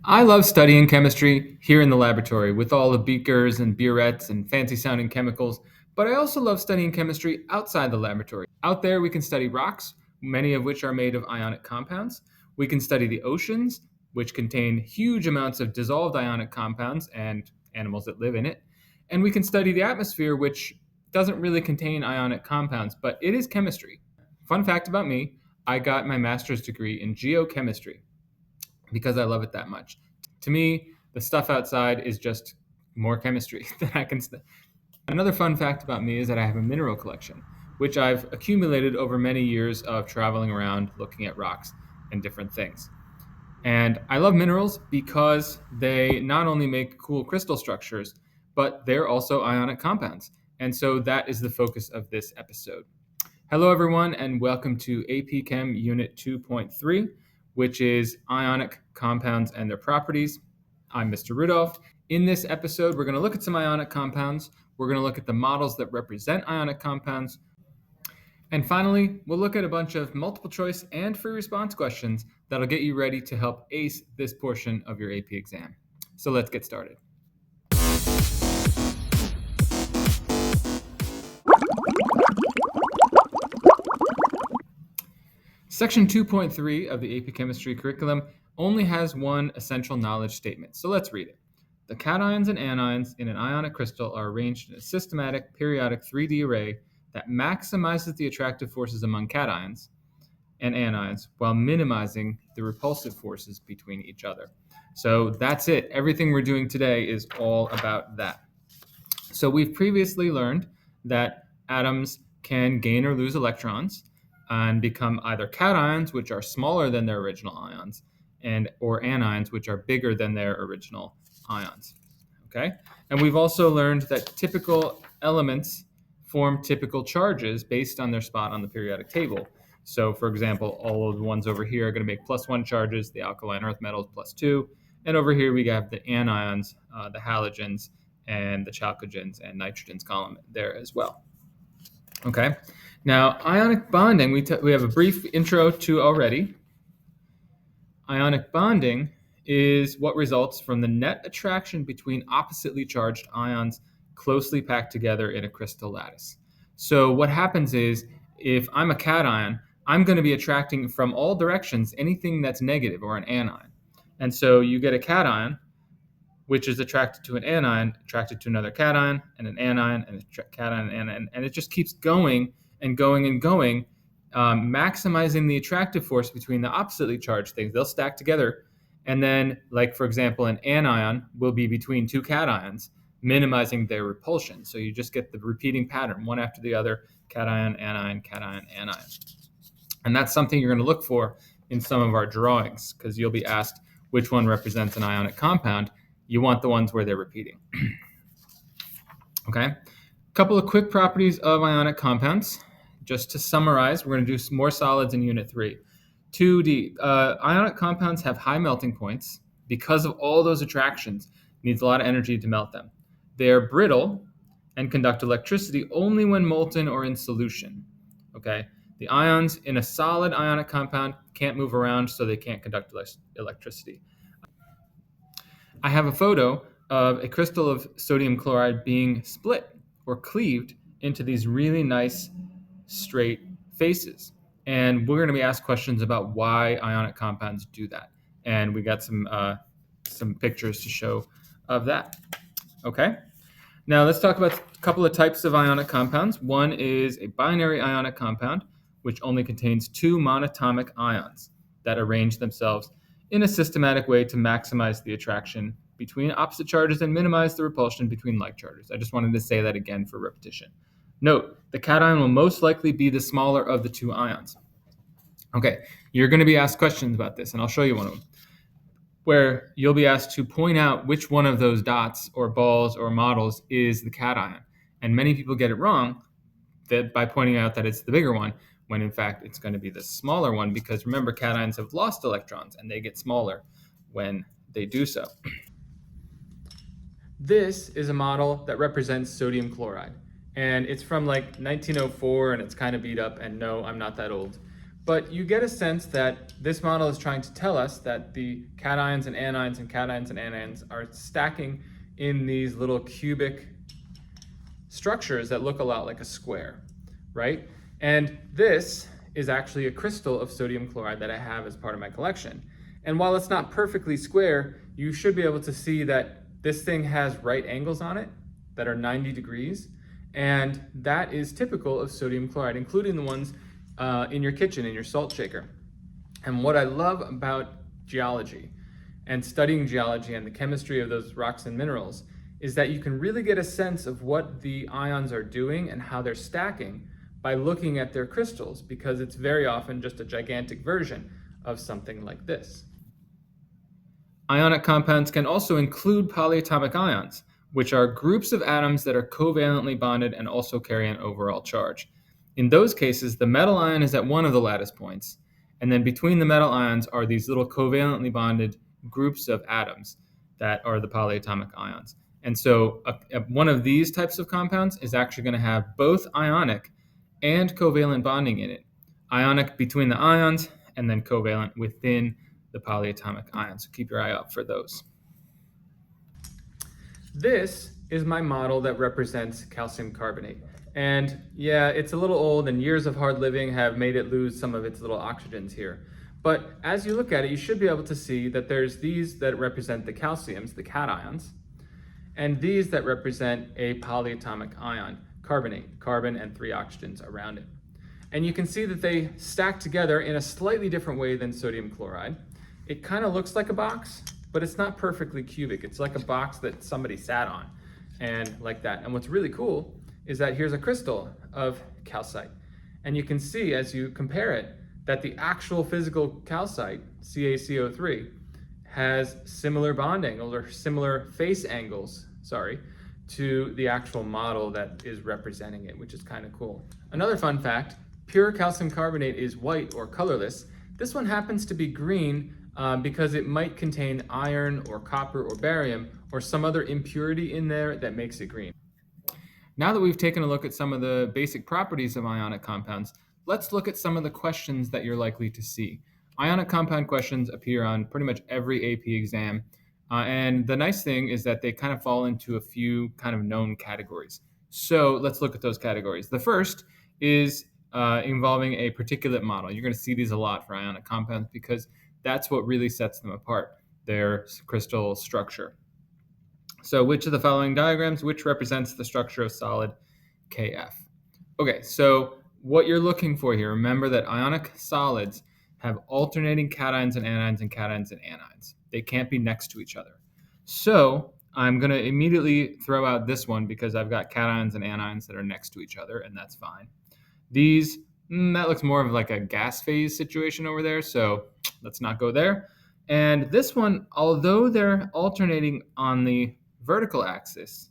I love studying chemistry here in the laboratory with all the beakers and burettes and fancy sounding chemicals, but I also love studying chemistry outside the laboratory. Out there, we can study rocks, many of which are made of ionic compounds. We can study the oceans, which contain huge amounts of dissolved ionic compounds and animals that live in it. And we can study the atmosphere, which doesn't really contain ionic compounds, but it is chemistry. Fun fact about me, I got my master's degree in geochemistry because I love it that much. To me, the stuff outside is just more chemistry than I can. Another fun fact about me is that I have a mineral collection, which I've accumulated over many years of traveling around looking at rocks and different things. And I love minerals because they not only make cool crystal structures, but they're also ionic compounds. And so that is the focus of this episode. Hello, everyone, and welcome to AP Chem Unit 2.3, which is Ionic Compounds and Their Properties. I'm Mr. Rudolph. In this episode, we're going to look at some ionic compounds. We're going to look at the models that represent ionic compounds. And finally, we'll look at a bunch of multiple choice and free response questions that'll get you ready to help ace this portion of your AP exam. So let's get started. Section 2.3 of the AP Chemistry curriculum only has one essential knowledge statement, so let's read it. The cations and anions in an ionic crystal are arranged in a systematic periodic 3D array that maximizes the attractive forces among cations and anions while minimizing the repulsive forces between each other. So that's it. Everything we're doing today is all about that. So we've previously learned that atoms can gain or lose electrons and become either cations, which are smaller than their original ions, or anions, which are bigger than their original ions. Okay? And we've also learned that typical elements form typical charges based on their spot on the periodic table. So, for example, all of the ones over here are going to make +1 charges, the alkaline earth metals +2, and over here we have the anions, the halogens, and the chalcogens and nitrogens column there as well. Okay, now ionic bonding, we have a brief intro to already. Ionic bonding is what results from the net attraction between oppositely charged ions closely packed together in a crystal lattice. So what happens is, if I'm a cation, I'm going to be attracting from all directions anything that's negative or an anion. And so you get a cation, which is attracted to an anion, attracted to another cation, and an anion, and a cation, and it just keeps going and going and going, maximizing the attractive force between the oppositely charged things. They'll stack together, and then, like for example, an anion will be between two cations, minimizing their repulsion. So you just get the repeating pattern, one after the other, cation, anion, cation, anion. And that's something you're going to look for in some of our drawings, because you'll be asked which one represents an ionic compound. You want the ones where they're repeating. Okay, a couple of quick properties of ionic compounds. Just to summarize, we're going to do some more solids in Unit 3. 2D, ionic compounds have high melting points because of all those attractions. It needs a lot of energy to melt them. They're brittle and conduct electricity only when molten or in solution. Okay, the ions in a solid ionic compound can't move around, so they can't conduct electricity. I have a photo of a crystal of sodium chloride being split or cleaved into these really nice straight faces. And we're going to be asked questions about why ionic compounds do that. And we got some pictures to show of that. Okay. Now let's talk about a couple of types of ionic compounds. One is a binary ionic compound, which only contains two monatomic ions that arrange themselves in a systematic way to maximize the attraction between opposite charges and minimize the repulsion between like charges. I just wanted to say that again for repetition. Note, the cation will most likely be the smaller of the two ions. Okay, you're going to be asked questions about this, and I'll show you one of them, where you'll be asked to point out which one of those dots or balls or models is the cation. And many people get it wrong by pointing out that it's the bigger one, when in fact it's going to be the smaller one, because remember, cations have lost electrons and they get smaller when they do so. This is a model that represents sodium chloride, and it's from like 1904, and it's kind of beat up, and no, I'm not that old. But you get a sense that this model is trying to tell us that the cations and anions are stacking in these little cubic structures that look a lot like a square, right? And this is actually a crystal of sodium chloride that I have as part of my collection. And while it's not perfectly square, you should be able to see that this thing has right angles on it that are 90 degrees. And that is typical of sodium chloride, including the ones in your kitchen, in your salt shaker. And what I love about geology and studying geology and the chemistry of those rocks and minerals is that you can really get a sense of what the ions are doing and how they're stacking by looking at their crystals, because it's very often just a gigantic version of something like this. Ionic compounds can also include polyatomic ions, which are groups of atoms that are covalently bonded and also carry an overall charge. In those cases, the metal ion is at one of the lattice points, and then between the metal ions are these little covalently bonded groups of atoms that are the polyatomic ions. And so one of these types of compounds is actually going to have both ionic and covalent bonding in it. Ionic between the ions, and then covalent within the polyatomic ions. So keep your eye out for those. This is my model that represents calcium carbonate. And yeah, it's a little old, and years of hard living have made it lose some of its little oxygens here. But as you look at it, you should be able to see that there's these that represent the calciums, the cations, and these that represent a polyatomic ion, carbonate, carbon and 3 oxygens around it. And you can see that they stack together in a slightly different way than sodium chloride. It kind of looks like a box, but it's not perfectly cubic. It's like a box that somebody sat on, and like that. And what's really cool is that here's a crystal of calcite. And you can see as you compare it that the actual physical calcite, CaCO3, has similar bond angles, or similar face angles, to the actual model that is representing it, which is kind of cool. Another fun fact, pure calcium carbonate is white or colorless. This one happens to be green because it might contain iron or copper or barium or some other impurity in there that makes it green. Now that we've taken a look at some of the basic properties of ionic compounds, let's look at some of the questions that you're likely to see. Ionic compound questions appear on pretty much every AP exam. And the nice thing is that they kind of fall into a few kind of known categories. So let's look at those categories. The first is involving a particulate model. You're going to see these a lot for ionic compounds because that's what really sets them apart, their crystal structure. So which of the following diagrams, which represents the structure of solid KF? Okay, so what you're looking for here, remember that ionic solids have alternating cations and anions. They can't be next to each other. So I'm going to immediately throw out this one because I've got cations and anions that are next to each other, and that's fine. These, that looks more of like a gas phase situation over there, so let's not go there. And this one, although they're alternating on the vertical axis,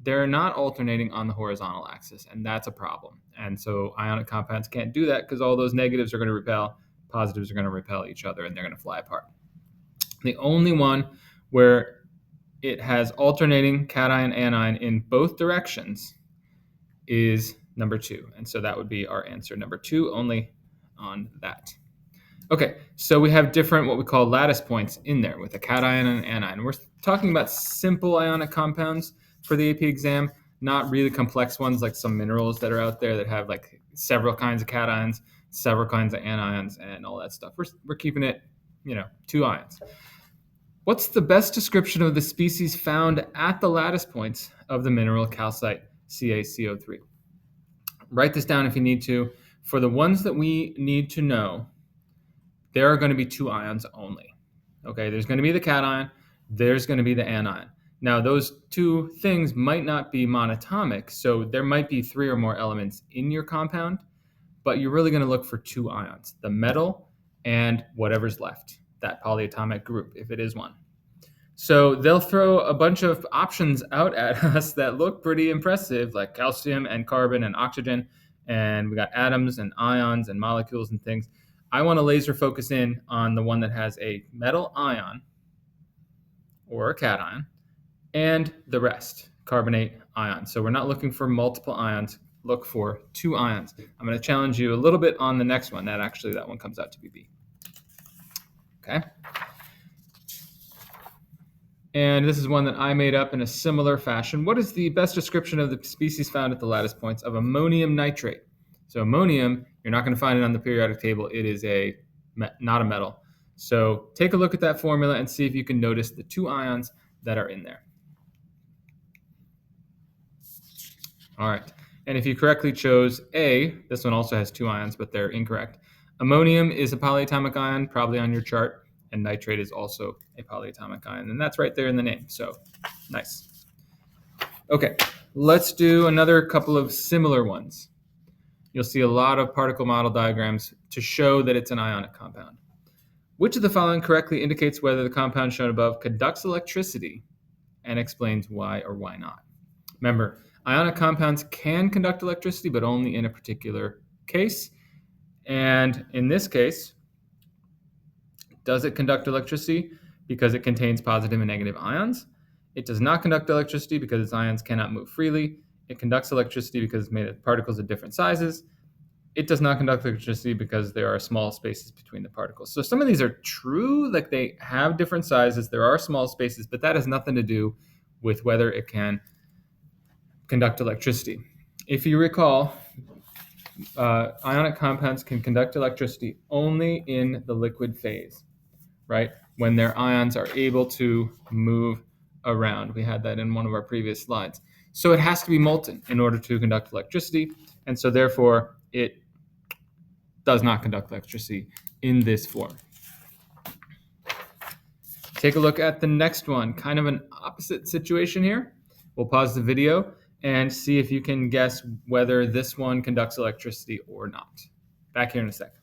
they're not alternating on the horizontal axis, and that's a problem. And so ionic compounds can't do that because all those negatives are going to repel, positives are going to repel each other, and they're going to fly apart. The only one where it has alternating cation anion in both directions is number 2. And so that would be our answer, number 2, only on that. Okay, so we have different what we call lattice points in there with a cation and an anion. We're talking about simple ionic compounds for the AP exam, not really complex ones like some minerals that are out there that have like several kinds of cations, several kinds of anions, and all that stuff. We're keeping it, 2 ions. What's the best description of the species found at the lattice points of the mineral calcite CaCO3? Write this down if you need to. For the ones that we need to know, there are going to be 2 ions only. Okay, there's going to be the cation, there's going to be the anion. Now, those 2 things might not be monatomic, so there might be 3 or more elements in your compound, but you're really going to look for 2 ions, the metal and whatever's left, that polyatomic group, if it is one. So they'll throw a bunch of options out at us that look pretty impressive, like calcium and carbon and oxygen, and we got atoms and ions and molecules and things. I want to laser focus in on the one that has a metal ion or a cation and the rest, carbonate ions. So we're not looking for multiple ions, look for 2 ions. I'm going to challenge you a little bit on the next one. That one comes out to be B. Okay. And this is one that I made up in a similar fashion. What is the best description of the species found at the lattice points of ammonium nitrate? So ammonium, you're not going to find it on the periodic table. It is not a metal. So take a look at that formula and see if you can notice the 2 ions that are in there. All right. And if you correctly chose A, this one also has 2 ions, but they're incorrect. Ammonium is a polyatomic ion, probably on your chart, and nitrate is also a polyatomic ion, and that's right there in the name. So nice. Okay, let's do another couple of similar ones. You'll see a lot of particle model diagrams to show that it's an ionic compound. Which of the following correctly indicates whether the compound shown above conducts electricity and explains why or why not? Remember, ionic compounds can conduct electricity, but only in a particular case. And in this case, does it conduct electricity because it contains positive and negative ions? It does not conduct electricity because its ions cannot move freely. It conducts electricity because it's made of particles of different sizes. It does not conduct electricity because there are small spaces between the particles. So some of these are true, like they have different sizes. There are small spaces, but that has nothing to do with whether it can conduct electricity. If you recall, ionic compounds can conduct electricity only in the liquid phase, right? When their ions are able to move around. We had that in one of our previous slides. So it has to be molten in order to conduct electricity, and so therefore it does not conduct electricity in this form. Take a look at the next one, kind of an opposite situation here. We'll pause the video and see if you can guess whether this one conducts electricity or not. Back here in a second.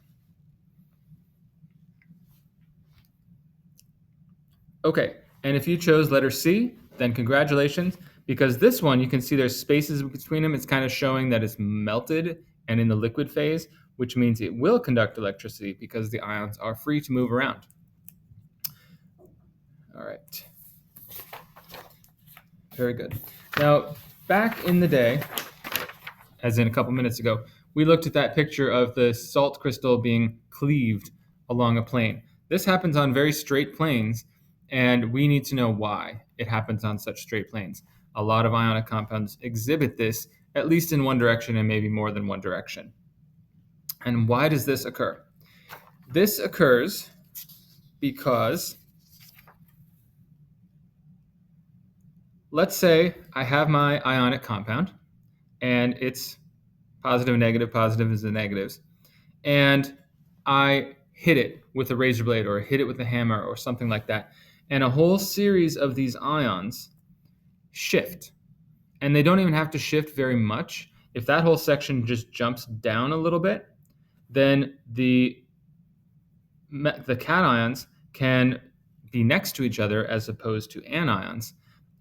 Okay, and if you chose letter C, then congratulations, because this one, you can see there's spaces between them. It's kind of showing that it's melted and in the liquid phase, which means it will conduct electricity because the ions are free to move around. All right. Very good. Now, back in the day, as in a couple minutes ago, we looked at that picture of the salt crystal being cleaved along a plane. This happens on very straight planes, and we need to know why it happens on such straight planes. A lot of ionic compounds exhibit this, at least in one direction and maybe more than one direction. And why does this occur? This occurs because, let's say I have my ionic compound, and it's positive is the negatives, and I hit it with a razor blade or hit it with a hammer or something like that, and a whole series of these ions shift. And they don't even have to shift very much. If that whole section just jumps down a little bit, then the cations can be next to each other as opposed to anions.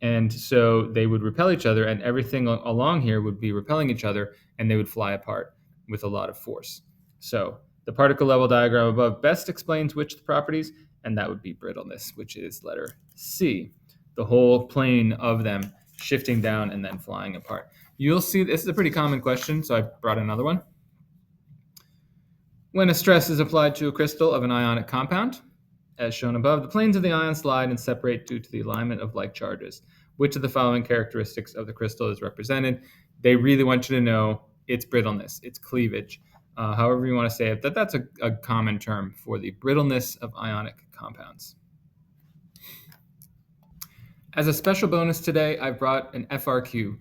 And so they would repel each other, and everything along here would be repelling each other, and they would fly apart with a lot of force. So the particle level diagram above best explains which properties, and that would be brittleness, which is letter C. The whole plane of them shifting down and then flying apart. You'll see this is a pretty common question, so I brought another one. When a stress is applied to a crystal of an ionic compound, as shown above, the planes of the ion slide and separate due to the alignment of like charges. Which of the following characteristics of the crystal is represented? They really want you to know its brittleness, its cleavage, however you want to say it. That's a common term for the brittleness of ionic compounds. As a special bonus today, I've brought an FRQ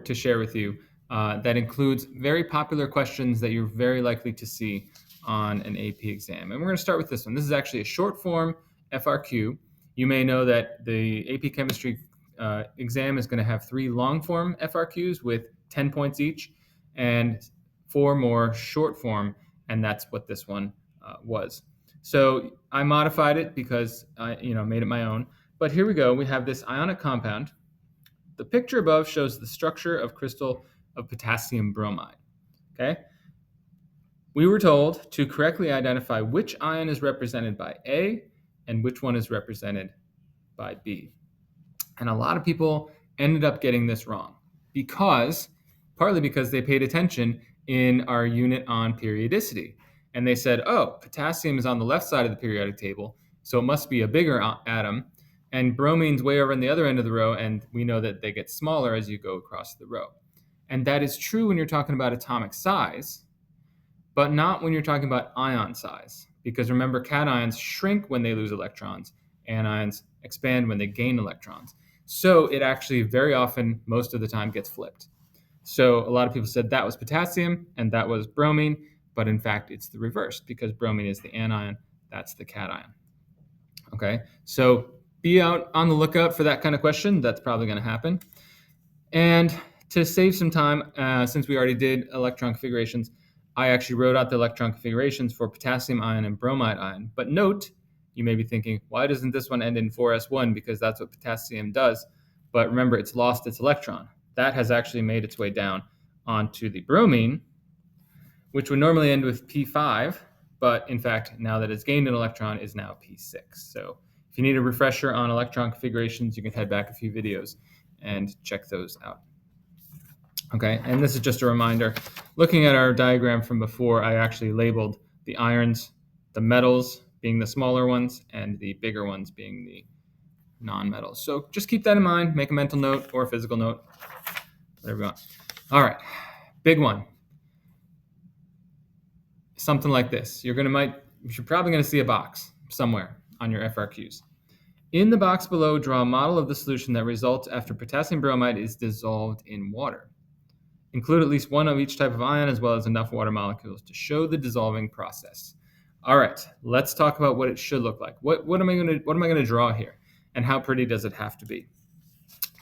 to share with you that includes very popular questions that you're very likely to see on an AP exam. And we're going to start with this one. This is actually a short form FRQ. You may know that the AP Chemistry exam is going to have 3 long form FRQs with 10 points each and 4 more short form, and that's what this one was. So I modified it because I made it my own. But here we go. We have this ionic compound. The picture above shows the structure of crystal of potassium bromide. Okay? We were told to correctly identify which ion is represented by A and which one is represented by B. And a lot of people ended up getting this wrong because partly because they paid attention in our unit on periodicity. And they said, oh, potassium is on the left side of the periodic table, so it must be a bigger atom. And bromine's way over on the other end of the row, and we know that they get smaller as you go across the row. And that is true when you're talking about atomic size, but not when you're talking about ion size. Because remember, cations shrink when they lose electrons, anions expand when they gain electrons. So it actually very often, most of the time, gets flipped. So a lot of people said that was potassium and that was bromine, but in fact it's the reverse, because bromine is the anion, that's the cation. Okay, so be out on the lookout for that kind of question. That's probably going to happen. And to save some time, since we already did electron configurations, I actually wrote out the electron configurations for potassium ion and bromide ion. But note, you may be thinking, why doesn't this one end in 4s1? Because that's what potassium does. But remember, it's lost its electron. That has actually made its way down onto the bromine, which would normally end with P5. But in fact, now that it's gained an electron, is now P6. So if you need a refresher on electron configurations, you can head back a few videos and check those out. Okay, and this is just a reminder. Looking at our diagram from before, I actually labeled the irons, the metals being the smaller ones, and the bigger ones being the non-metals. So just keep that in mind, make a mental note or a physical note, whatever you want. All right, big one. Something like this. You're probably going to see a box somewhere on your FRQs. In the box below, draw a model of the solution that results after potassium bromide is dissolved in water. Include at least one of each type of ion as well as enough water molecules to show the dissolving process. All right, let's talk about what it should look like. What am I going to draw here, and how pretty does it have to be?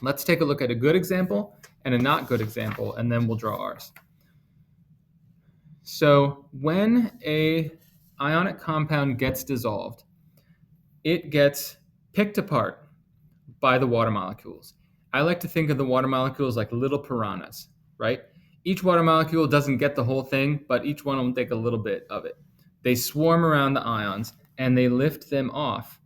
Let's take a look at a good example and a not good example, and then we'll draw ours. So when a ionic compound gets dissolved, it gets picked apart by the water molecules. I like to think of the water molecules like little piranhas, right? Each water molecule doesn't get the whole thing, but each one will take a little bit of it. They swarm around the ions and they lift them off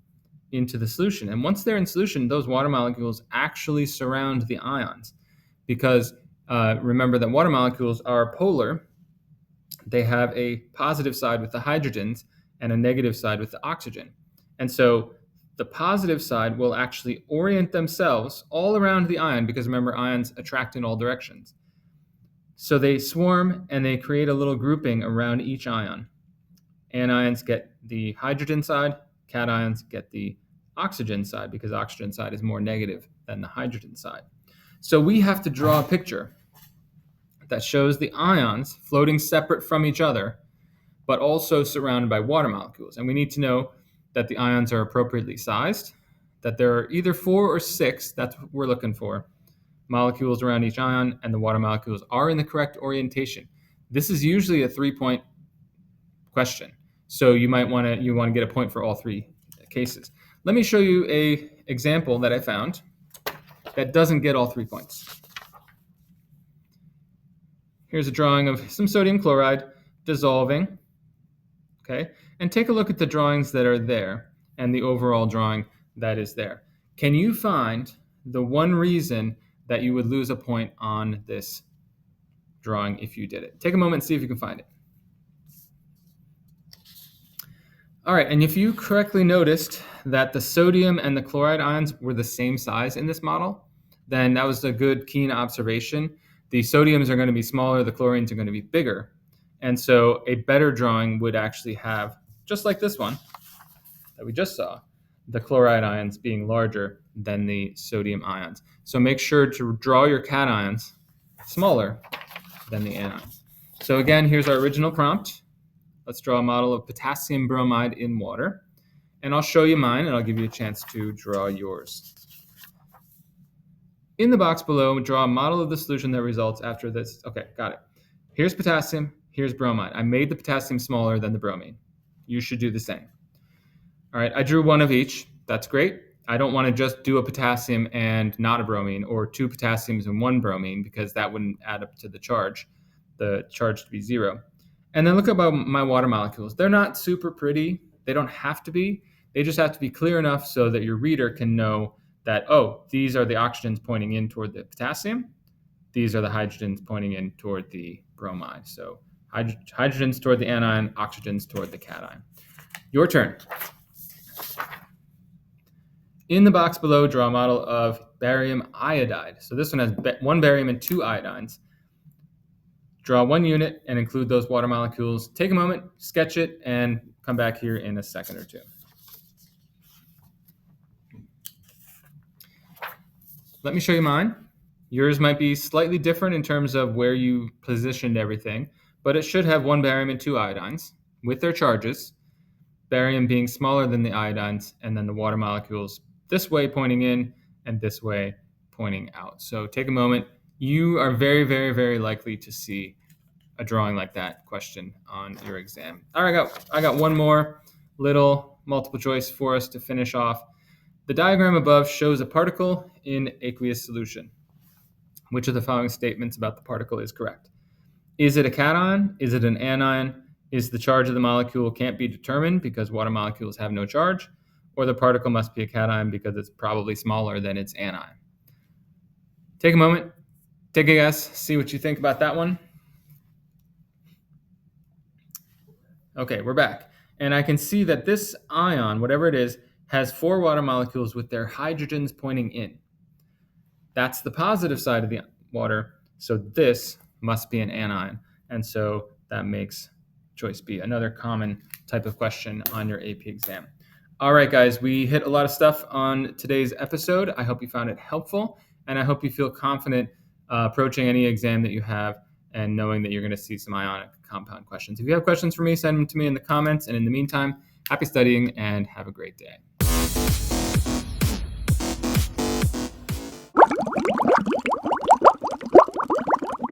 into the solution. And once they're in solution, those water molecules actually surround the ions, because remember that water molecules are polar. They have a positive side with the hydrogens and a negative side with the oxygen. And so the positive side will actually orient themselves all around the ion, because remember, ions attract in all directions. So they swarm and they create a little grouping around each ion. Anions get the hydrogen side, cations get the oxygen side, because oxygen side is more negative than the hydrogen side. So we have to draw a picture that shows the ions floating separate from each other, but also surrounded by water molecules. And we need to know that the ions are appropriately sized, that there are either 4 or 6, that's what we're looking for, molecules around each ion, and the water molecules are in the correct orientation. This is usually a 3-point question, so you want to get a point for all 3 cases. Let me show you an example that I found that doesn't get all 3 points. Here's a drawing of some sodium chloride dissolving. Okay, and take a look at the drawings that are there and the overall drawing that is there. Can you find the one reason that you would lose a point on this drawing if you did it? Take a moment and see if you can find it. All right, and if you correctly noticed that the sodium and the chloride ions were the same size in this model, then that was a good, keen observation. The sodiums are going to be smaller, the chlorines are going to be bigger. And so a better drawing would actually have, just like this one that we just saw, the chloride ions being larger than the sodium ions. So make sure to draw your cations smaller than the anions. So again, here's our original prompt. Let's draw a model of potassium bromide in water. And I'll show you mine, and I'll give you a chance to draw yours. In the box below, draw a model of the solution that results after this. Okay, got it. Here's potassium, here's bromide. I made the potassium smaller than the bromine. You should do the same. All right, I drew one of each. That's great. I don't want to just do a potassium and not a bromine, or 2 potassiums and 1 bromine, because that wouldn't add up to the charge to be 0. And then look at my water molecules. They're not super pretty. They don't have to be. They just have to be clear enough so that your reader can know that, oh, these are the oxygens pointing in toward the potassium. these are the hydrogens pointing in toward the bromide. So hydrogens toward the anion, oxygens toward the cation. Your turn. In the box below, draw a model of barium iodide. So this one has one barium and two iodines. Draw one unit and include those water molecules. Take a moment, sketch it, and come back here in a second or two. Let me show you mine. Yours might be slightly different in terms of where you positioned everything, but it should have one barium and two iodines with their charges, barium being smaller than the iodines, and then the water molecules this way pointing in and this way pointing out. So take a moment. You are very, very, very likely to see a drawing like that question on your exam. All right, I got one more little multiple choice for us to finish off. The diagram above shows a particle in aqueous solution. Which of the following statements about the particle is correct? Is it a cation? Is it an anion? Is the charge of the molecule can't be determined because water molecules have no charge? Or the particle must be a cation because it's probably smaller than its anion? Take a moment, take a guess, see what you think about that one. Okay, we're back. And I can see that this ion, whatever it is, has 4 water molecules with their hydrogens pointing in. That's the positive side of the water, so this must be an anion. And so that makes choice B, another common type of question on your AP exam. All right, guys, we hit a lot of stuff on today's episode. I hope you found it helpful, and I hope you feel confident approaching any exam that you have and knowing that you're going to see some ionic compound questions. If you have questions for me, send them to me in the comments. And in the meantime, happy studying and have a great day.